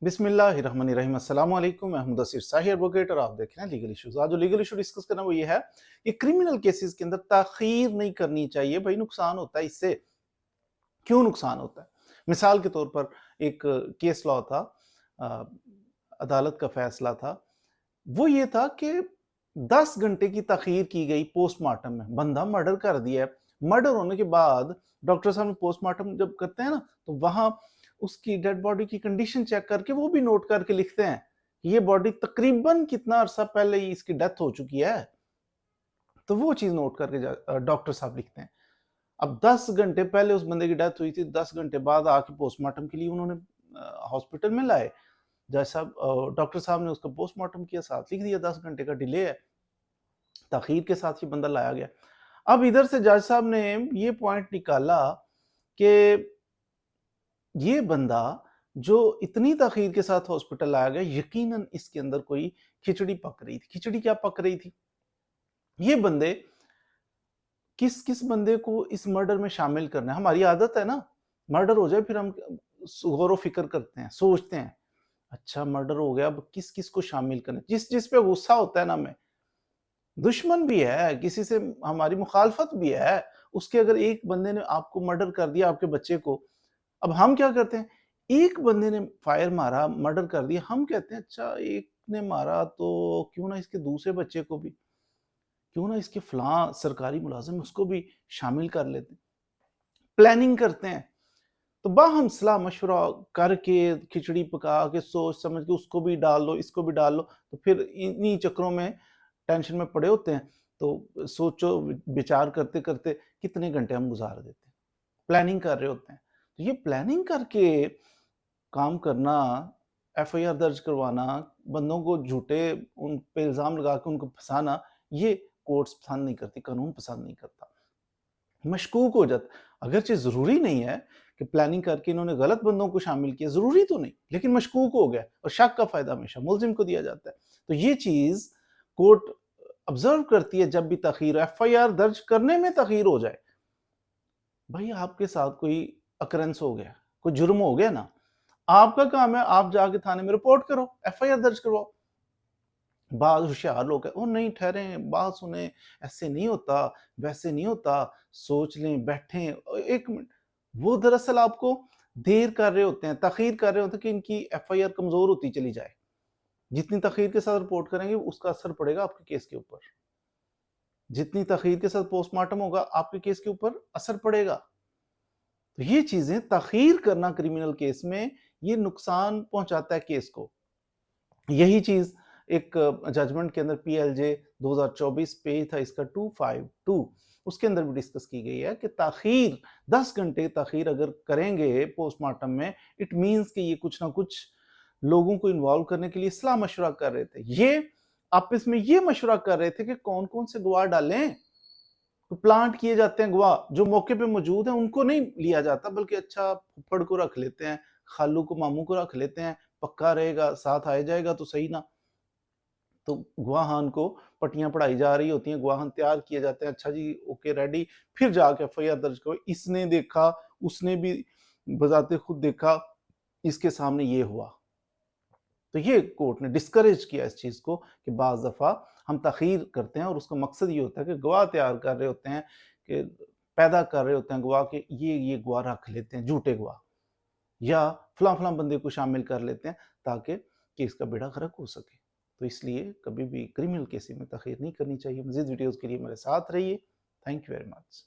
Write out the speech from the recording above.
बिस्मिल्लाहिर्रहमानिर्रहीम। अस्सलाम वालेकुम। मैं हूं मुदस्सिर शाही एडवोकेट और आप देख रहे हैं लीगल इश्यूज। आज जो लीगल इशू डिस्कस करना वो ये है कि क्रिमिनल केसेस के अंदर ताखीर नहीं करनी चाहिए। भाई नुकसान होता है इससे। क्यों नुकसान होता है? मिसाल के तौर पर एक केस लॉ था, अ, अदालत का फैसला था। वो ये था कि 10 घंटे की ताखीर की गई पोस्टमार्टम में। बंदा मर्डर कर दिया है। मर्डर होने के बाद डॉक्टर साहब ने पोस्टमार्टम जब करते हैं ना, तो वहां उसकी डेड बॉडी की कंडीशन चेक करके वो भी नोट करके लिखते हैं कि ये बॉडी तकरीबन कितना अरसा पहले ही इसकी डेथ हो चुकी है। तो वो चीज नोट करके डॉक्टर साहब लिखते हैं। अब 10 घंटे पहले उस बंदे की डेथ हुई थी, 10 घंटे बाद आके पोस्टमार्टम के लिए उन्होंने हॉस्पिटल में लाए। जैसा डॉक्टर साहब ने उसका पोस्टमार्टम किया, साथ लिख दिया 10 घंटे का डिले है। ताखीर के साथ ये बंदा लाया गया। अब इधर से जज साहब ने ये पॉइंट निकाला कि ये बंदा जो इतनी ताखीर के साथ हॉस्पिटल लाया गया, यकीनन इसके अंदर कोई खिचड़ी पक रही थी। खिचड़ी क्या पक रही थी? ये बंदे किस किस बंदे को इस मर्डर में शामिल करना है। हमारी आदत है ना, मर्डर हो जाए फिर हम गौर फिक्र करते हैं, सोचते हैं अच्छा मर्डर हो गया, अब किस किस को शामिल करना है। जिस जिस पे गुस्सा होता है ना, हमें दुश्मन भी है, किसी से हमारी मुखालफत भी है, उसके अगर एक बंदे ने आपको मर्डर कर दिया, आपके बच्चे को, अब हम क्या करते हैं? एक बंदे ने फायर मारा, मर्डर कर दिया, हम कहते हैं अच्छा एक ने मारा तो क्यों ना इसके दूसरे बच्चे को भी, क्यों ना इसके फलां सरकारी मुलाजिम उसको भी शामिल कर लेते हैं। प्लानिंग करते हैं। तो बाहम सलाह मशवरा करके, खिचड़ी पका के, सोच समझ के उसको भी डाल लो, इसको भी डाल लो, तो फिर इन्हीं चक्करों में टेंशन में पड़े होते हैं। तो सोचो विचार करते करते कितने घंटे हम गुजार देते हैं, प्लानिंग कर रहे होते हैं। तो ये प्लानिंग करके काम करना, एफआईआर दर्ज करवाना, बंदों को झूठे उन पे इल्जाम लगा के उनको फंसाना, ये कोर्ट्स पसंद नहीं करती, कानून पसंद नहीं करता। मशकूक हो जाता। अगरचे जरूरी नहीं है कि प्लानिंग करके इन्होंने गलत बंदों को शामिल किया, जरूरी तो नहीं, लेकिन मशकूक हो गया और शक का फायदा हमेशा मुलजिम को दिया जाता है। तो ये चीज कोर्ट ऑब्जर्व करती है जब भी तखीर, एफआईआर दर्ज करने में तखीर हो जाए। भाई आपके साथ कोई अकरेंस हो गया, कोई जुर्म हो गया ना, आपका काम है आप जाके थाने में रिपोर्ट करो, एफआईआर दर्ज करवाओ। बाद होशियार लोग हैं, ओ नहीं ठहरे, बात सुने, ऐसे नहीं होता, वैसे नहीं होता, सोच लें, बैठें, एक मिनट। वो दरअसल आपको देर कर रहे होते हैं, तखीर कर रहे होते हैं कि इनकी एफआईआर कमजोर होती चली जाए। जितनी तखीर के साथ रिपोर्ट करेंगे उसका असर पड़ेगा आपके केस के ऊपर। जितनी तखीर के साथ पोस्टमार्टम होगा आपके केस के ऊपर असर पड़ेगा। तो ये चीजें तखीर करना क्रिमिनल केस में ये नुकसान पहुंचाता है केस को। यही चीज एक जजमेंट के अंदर पीएलजे 2024 पेज था इसका 252, उसके अंदर भी डिस्कस की गई है कि ताखीर 10 घंटे ताखीर अगर करेंगे पोस्टमार्टम में, इट मींस कि ये कुछ ना कुछ लोगों को इन्वॉल्व करने के लिए सलाह मशवरा कर रहे थे। ये आपस में ये मशवरा कर रहे थे कि कौन कौन से गवाह डालें। तो प्लांट किए जाते हैं गवाह, जो मौके पे मौजूद हैं उनको नहीं लिया जाता, बल्कि अच्छा फुफड़ को रख लेते हैं, खालू को मामू को रख लेते हैं, पक्का रहेगा, साथ आ जाएगा तो सही ना। तो गवाहान को पट्टियां पढ़ाई जा रही होती हैं, गवाहान तैयार किए जाते हैं, अच्छा जी ओके रेडी, फिर जाके एफआईआर दर्ज करो, इसने देखा, उसने भी बजाते खुद देखा, इसके सामने ये हुआ। तो ये कोर्ट ने डिस्करेज किया इस चीज को कि बाज दफा हम तखीर करते हैं और उसका मकसद ये होता है कि गवाह तैयार कर रहे होते हैं, कि पैदा कर रहे होते हैं गवाह के, ये गवाह रख लेते हैं, झूठे गवाह, या फलां फलां बंदे को शामिल कर लेते हैं ताकि केस का बेड़ा गर्क हो सके। तो इसलिए कभी भी क्रिमिनल केस में तखीर नहीं करनी चाहिए। मजीद वीडियोस के लिए मेरे साथ रहिए। Thank you very much.